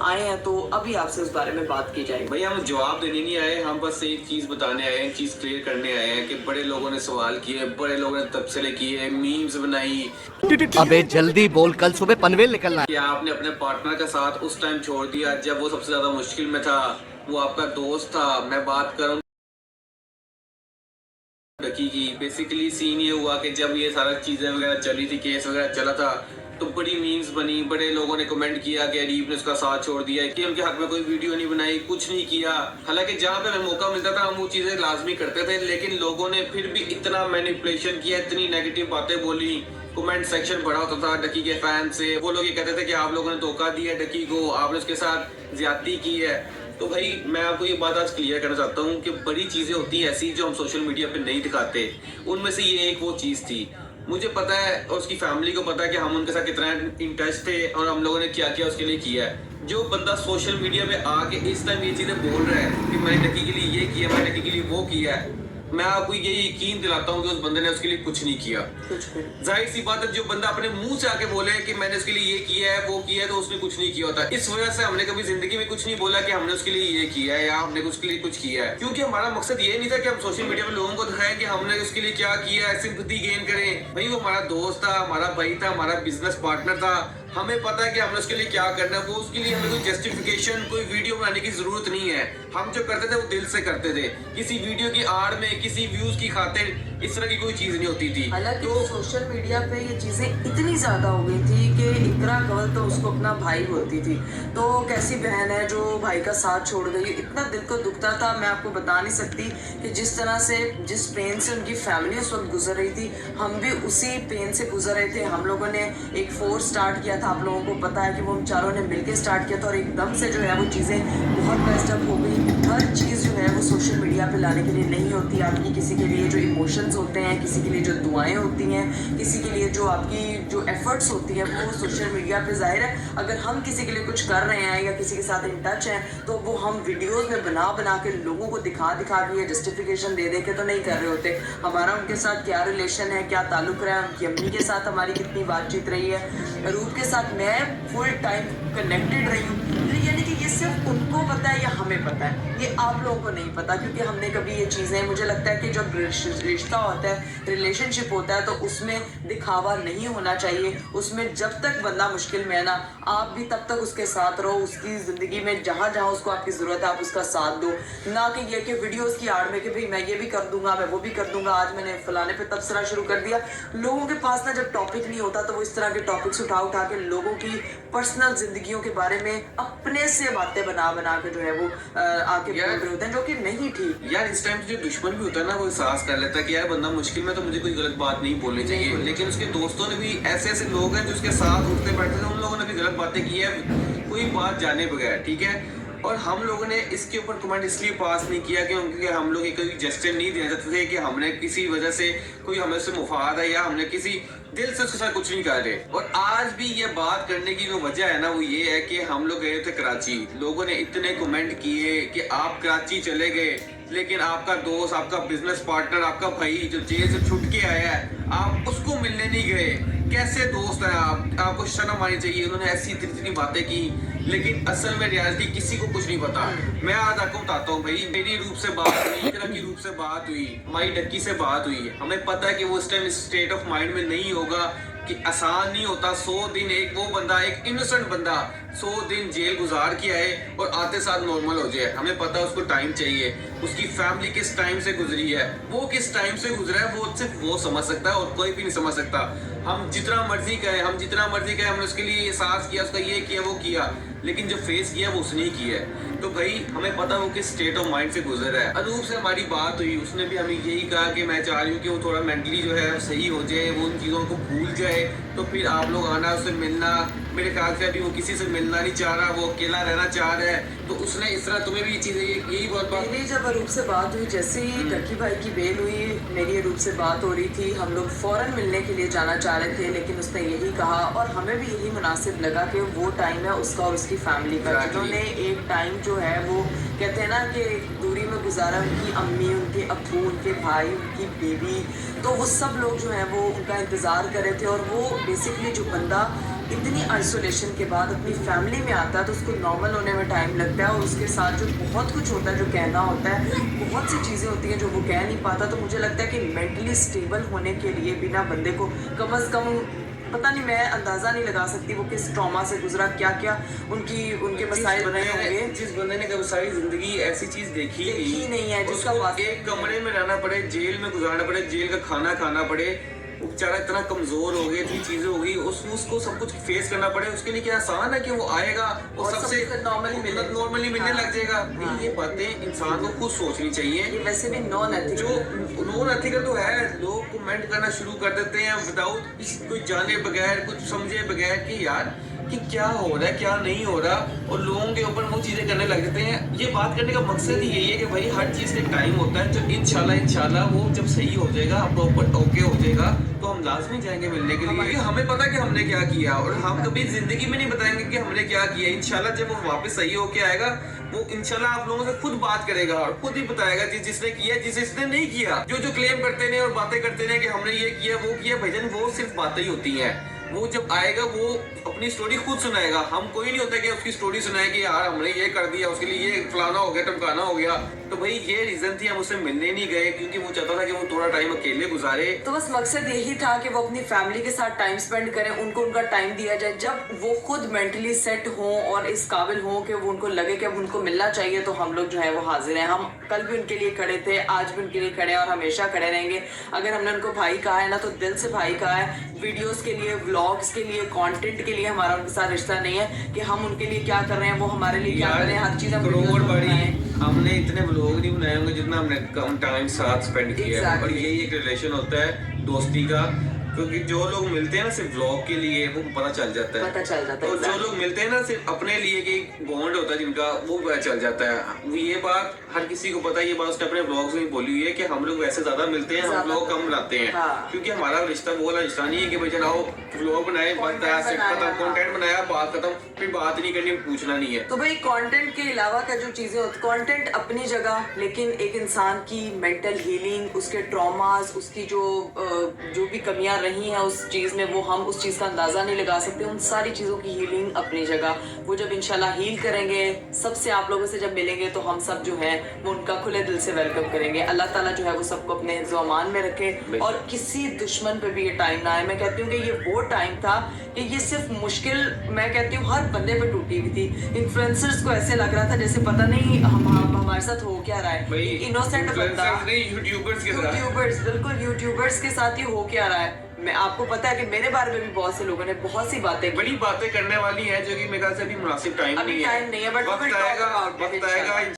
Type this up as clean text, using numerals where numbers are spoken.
आए हैं, तो अभी आपसे उस बारे में बात की जाएगी। भाई हम जवाब देने नहीं आए, हम बस एक चीज बताने आए हैं, चीज क्लियर करने आए हैं कि बड़े लोगों ने सवाल किए, बड़े लोगों ने तबसरे किए, मीम्स बनाई। अबे जल्दी बोल, कल सुबह पनवेल निकलना है। कि आपने अपने पार्टनर का साथ उस टाइम छोड़ दिया जब वो सबसे ज्यादा मुश्किल में था, वो आपका दोस्त था। मैं बात करूँ की बेसिकली सीन ये हुआ कि जब ये सारा चीजें वगैरह चली थी, केस वगैरह चला था, तो बड़ी मीम्स बनी, बड़े लोगों ने कमेंट किया कि अरीब ने उसका साथ छोड़ दिया, कि उनके हक में कोई वीडियो नहीं बनाई, कुछ नहीं किया। हालांकि जहाँ पे हमें मौका मिलता था हम वो चीजें लाजमी करते थे, लेकिन लोगों ने फिर भी इतना मैनिपुलेशन किया, इतनी नेगेटिव बातें बोली। कमेंट सेक्शन बड़ा होता था डकी के फैन से, वो लोग ये कहते थे कि आप लोगों ने धोखा दिया डकी को, आपने उसके साथ ज्यादती की है। तो भाई मैं आपको ये बात आज क्लियर करना चाहता हूँ कि बड़ी चीजें होती हैं ऐसी जो हम सोशल मीडिया पे नहीं दिखाते, उनमें से ये एक वो चीज थी। मुझे पता है और उसकी फैमिली को पता है कि हम उनके साथ कितना इन टच थे और हम लोगों ने क्या किया उसके लिए किया है। जो बंदा सोशल मीडिया पे आके इस टाइम ये चीजें बोल रहा है कि मैंने डकी के लिए ये किया, मैंने डकी के लिए वो किया है, मैं आपको ये यकीन दिलाता हूँ कि उस बंदे ने उसके लिए कुछ नहीं किया। जाहिर सी बात है, जो बंदा अपने मुंह से आके बोले कि मैंने उसके लिए ये किया है वो किया है, तो उसने कुछ नहीं किया होता। इस वजह से हमने कभी जिंदगी में कुछ नहीं बोला कि हमने उसके लिए ये किया है या हमने उसके लिए कुछ किया है, क्योंकि हमारा मकसद ये नहीं था कि हम सोशल मीडिया में लोगों को दिखाएं कि हमने उसके लिए क्या किया है, सिंपैथी गेन करें। भाई वो हमारा दोस्त था, हमारा भाई था, हमारा बिजनेस पार्टनर था, हमें पता है कि हमने उसके लिए क्या करना है। वो उसके लिए हमें कोई जस्टिफिकेशन, कोई वीडियो बनाने की जरूरत नहीं है। हम जो करते थे वो दिल से करते थे, किसी वीडियो की आड़ में, किसी व्यूज की खातिर इस तरह की कोई चीज नहीं होती थी। हालांकि तो सोशल मीडिया पे ये चीजें इतनी ज्यादा हो गई थी कि इकरा कवल तो उसको अपना भाई बोलती थी, तो कैसी बहन है जो भाई का साथ छोड़ गई। इतना दिल को दुखता था, मैं आपको बता नहीं सकती कि जिस तरह से, जिस पेन से उनकी फैमिली उस वक्त गुजर रही थी, हम भी उसी पेन से गुजर रहे थे। हम लोगों ने एक फोर्स स्टार्ट किया था, आप लोगों को पता है कि वो हम चारों ने मिलकर स्टार्ट किया था, और एकदम से जो है वो चीज़ें बहुत बेस्ट अप हो गई। हर चीज़ जो है वो सोशल मीडिया पे लाने के लिए नहीं होती। आपकी किसी के लिए जो इमोशंस होते हैं, किसी के लिए जो दुआएं होती हैं, किसी के लिए जो आपकी जो एफर्ट्स होती हैं, वो सोशल मीडिया पे जाहिर है अगर हम किसी के लिए कुछ कर रहे हैं या किसी के साथ इन टच हैं, तो वो हम वीडियोस में बना बना के लोगों को दिखा दिखा के जस्टिफिकेशन दे दे के तो नहीं कर रहे होते। हमारा उनके साथ क्या रिलेशन है, क्या ताल्लुक रहा है, उनकी अम्मी के साथ हमारी कितनी बातचीत रही है, रूप के साथ मैं फुल टाइम कनेक्टेड रही हूँ। यानी कि ये सिर्फ उनको पता है या हमें पता है, ये आप लोगों को नहीं पता, क्योंकि हमने कभी ये चीज़ें, मुझे लगता है कि जब रिश्ता होता है, रिलेशनशिप होता है, तो उसमें दिखावा नहीं होना चाहिए। उसमें जब तक बंदा मुश्किल में है ना, आप भी तब तक उसके साथ रहो, उसकी ज़िंदगी में जहाँ जहाँ उसको आपकी ज़रूरत है आप उसका साथ दो। ना कि ये कि वीडियोस की आड़ में कि भाई मैं ये भी कर दूंगा, मैं वो भी कर दूंगा, आज मैंने फलाने पे तबसरा शुरू कर दिया। लोगों के पास ना जब टॉपिक नहीं होता तो वो इस तरह के टॉपिक्स उठा उठा के लोगों की पर्सनल जिंदगियों के बारे में अपने से बातें बना बना के जो है वो आके बोल रहे होते हैं, जो कि नहीं ठीक। यार इस टाइम जो दुश्मन भी होता है ना, वो एहसास कर लेता है कि यार बंदा मुश्किल में, तो मुझे कोई गलत बात नहीं बोलनी चाहिए। लेकिन उसके दोस्तों ने भी, ऐसे ऐसे लोग हैं जो उसके साथ उठते बैठते थे, उन लोगों ने भी गलत बातें की है कोई बात जाने बगैर, ठीक है। और हम लोगों ने इसके ऊपर कमेंट इसलिए पास नहीं किया क्योंकि हम लोग कोई जेस्चर नहीं देना चाहते थे कि हमने किसी वजह से कोई हमें से मुफाद है या हमने किसी दिल से उसके साथ कुछ नहीं कर रहे। और आज भी ये बात करने की जो वजह है ना, वो ये है कि हम लोग गए थे कराची, लोगों ने इतने कमेंट किए कि आप कराची चले गए, लेकिन आपका दोस्त, आपका बिजनेस पार्टनर, आपका भाई जो जेल से छूट के आया है, आप उसको मिलने नहीं गए। कैसे दोस्त है आप, आपको शर्म आनी चाहिए। उन्होंने ऐसी इतनी इतनी बातें की, लेकिन असल में रियलिटी किसी को कुछ नहीं पता। मैं आज आपको बताता हूँ भाई, मेरी रूप से बात हुई, इकरा की रूप से बात हुई, हमारी डक्की से बात हुई। हमें पता है कि वो इस टाइम स्टेट ऑफ माइंड में नहीं होगा, कि आसान नहीं होता। 100 दिन एक वो बंदा, एक इनोसेंट बंदा 100 दिन जेल गुजार के आए और आते साथ नॉर्मल हो जाए। हमें पता है उसको टाइम चाहिए, उसकी फैमिली किस टाइम से गुजरी है, वो किस टाइम से गुजरा है, वो सिर्फ वो समझ सकता है और कोई भी नहीं समझ सकता। हम जितना मर्जी कहें, हमने उसके लिए एहसास किया, उसका ये किया वो किया, लेकिन जो फेस किया वो उसने ही किया है। तो भाई हमें पता वो किस स्टेट ऑफ माइंड से गुजर रहा है। अनूप से हमारी बात हुई, उसने भी हमें यही कहा कि मैं चाह रही हूँ कि वो थोड़ा मेंटली जो है सही हो जाए, वो उन चीज़ों को भूल जाए, तो फिर आप लोग आना, उससे मिलना। मेरे ख्याल से अभी वो किसी से मिलना नहीं चाह रहा, वो अकेला रहना चाह रहा है। तो उसने इस तरह तुम्हें भी ये चीज़ें यही बहुत बात। मेरी जब अरूप से बात हुई, जैसे ही डक्की भाई की बेल हुई, मेरी अरूप से बात हो रही थी, हम लोग फ़ौरन मिलने के लिए जाना चाह रहे थे, लेकिन उसने यही कहा और हमें भी यही मुनासिब लगा कि वो टाइम है उसका और उसकी फैमिली का, जिन्होंने एक टाइम जो है वो कहते हैं ना कि दूरी में गुजारा, उनकी अम्मी, उनके अब्बू, उनके भाई, उनकी बीवी, तो वो सब लोग जो हैं वो उनका इंतज़ार कर रहे थे। और वो बेसिकली जो बंदा इतनी आइसोलेशन के बाद अपनी फैमिली में आता है तो उसको नॉर्मल होने में टाइम लगता है, और उसके साथ जो बहुत कुछ होता है, जो कहना होता है, बहुत सी चीज़ें होती हैं जो वो कह नहीं पाता। तो मुझे लगता है कि मेंटली स्टेबल होने के लिए बिना बंदे को कम अज़ कम, पता नहीं, मैं अंदाज़ा नहीं लगा सकती वो किस ट्रॉमा से गुजरा, क्या क्या उनके मसाइल बने होंगे। जिस बंदे ने कभी सारी जिंदगी ऐसी चीज देखी ही नहीं है, जिसका उसको वास्ता एक कमरे में रहना पड़े, जेल में गुजारना पड़े, जेल का खाना खाना पड़े, वो बेचारा इतना कमजोर हो गया, इतनी चीजें हो गई, उसको सब कुछ फेस करना पड़े, उसके लिए क्या आसान है कि वो आएगा और और सबसे सबसे नॉर्मली मिलने लग जाएगा। नहीं, ये बातें इंसान को खुद सोचनी चाहिए। ये वैसे भी नॉन जो एथिकल, नॉन एथिकल तो है, लोग कमेंट करना शुरू कर देते हैं विदाउट कोई जाने बगैर, कुछ समझे बगैर कि यार कि क्या हो रहा है क्या नहीं हो रहा, और लोगों के ऊपर वो चीजें करने लग जाते हैं। ये बात करने का मकसद ही यही है कि भाई हर चीज का टाइम होता है, जब इंशाल्लाह वो जब सही हो जाएगा, प्रॉपर ओके हो जाएगा, तो हम लाजमी जाएंगे मिलने के लिए। हमें पता कि हमने क्या किया, और हम कभी जिंदगी में नहीं बताएंगे कि हमने क्या किया। इंशाल्लाह जब वो वापस सही होके आएगा, वो इंशाल्लाह आप लोगों से खुद बात करेगा और खुद ही बताएगा जिसने किया, जिसने नहीं किया। जो क्लेम करते हैं और बातें करते हैं कि हमने ये किया वो किया, भजन वो सिर्फ बातें ही होती हैं। वो जब आएगा वो अपनी स्टोरी खुद सुनाएगा। हम कोई नहीं होता कि उसकी स्टोरी सुनाए कि यार हमने ये कर दिया, उसके लिए ये फलाना हो गया, टमकाना हो गया। तो भाई ये रीजन थी, हम उससे मिलने नहीं गए क्योंकि वो चाहता था कि वो थोड़ा टाइम अकेले गुजारे। तो बस मकसद यही था कि वो अपनी फैमिली के साथ टाइम स्पेंड करें, उनको उनका टाइम दिया जाए। जब वो खुद मेंटली सेट हों और इस काबिल हों कि वो उनको लगे कि अब उनको मिलना चाहिए, तो हम लोग जो है वो हाजिर हैं। हम कल भी उनके लिए खड़े थे, आज भी उनके लिए खड़े हैं और हमेशा खड़े रहेंगे। अगर हमने उनको भाई कहा है ना, तो दिल से भाई कहा है। वीडियोस के लिए, व्लॉग्स के लिए, कंटेंट के लिए हमारा उनके साथ रिश्ता नहीं है कि हम उनके लिए क्या कर रहे हैं, वो हमारे लिए क्या कर रहे हैं। हर चीज़ हम करोड़ बड़ी हमने इतने व्लॉग नहीं बनाए होंगे जितना हमने कम टाइम साथ स्पेंड किया है। और यही एक रिलेशन होता है दोस्ती का, क्योंकि जो लोग मिलते हैं ना सिर्फ व्लॉग के लिए, वो पता चल जाता है। और जो लोग मिलते हैं ना सिर्फ अपने लिए, कि बॉन्ड होता है जिनका, वो पता चल जाता है। ये बात हर किसी को पता है। ये बात उसने अपने व्लॉग्स में बोली हुई है कि हम लोग वैसे ज्यादा मिलते हैं, हम व्लॉग कम बनाते हैं। क्योंकि हमारा रिश्ता वो वाला रिश्ता नहीं है कि भाई चलाओ व्लॉग बनाए, कंटेंट बनाया, बात खत्म, फिर बात नहीं करनी, पूछना नहीं है। तो भाई कंटेंट के अलावा का जो चीजें होती, कंटेंट अपनी जगह, लेकिन एक इंसान की मेंटल हीलिंग, उसके ट्रॉमास, उसकी जो भी कमियां रही हैं उस चीज में, वो हम उस चीज का अंदाजा नहीं लगा सकते। उन सारी चीजों की हीलिंग अपनी जगह। वो जब इंशाल्लाह हील करेंगे, सबसे आप लोगों से जब मिलेंगे, तो हम सब जो है वो उनका खुले दिल से वेलकम करेंगे। अल्लाह ताला जो है वो सबको अपने हिफ्ज़ व अमान में रखे, और किसी दुश्मन पे भी ये टाइम ना आए। मैं कहती हूँ कि ये वो टाइम था कि ये सिर्फ मुश्किल, मैं कहती हूँ हर बंदे पे टूटी हुई थी। इन्फ्लुएंसर्स को ऐसे लग रहा था जैसे पता नहीं हमारे साथ हो क्या रहा है। इनोसेंट बंदा, यूट्यूबर्स, बिल्कुल यूट्यूबर्स के साथ ही हो क्या रहा है। मैं आपको पता है कि मेरे बारे में भी बहुत से लोगों ने बहुत सी बातें, बड़ी बातें करने वाली हैं, जो कि मेरे ख्याल से अभी मुनासिब टाइम नहीं है। बट वक्त आएगा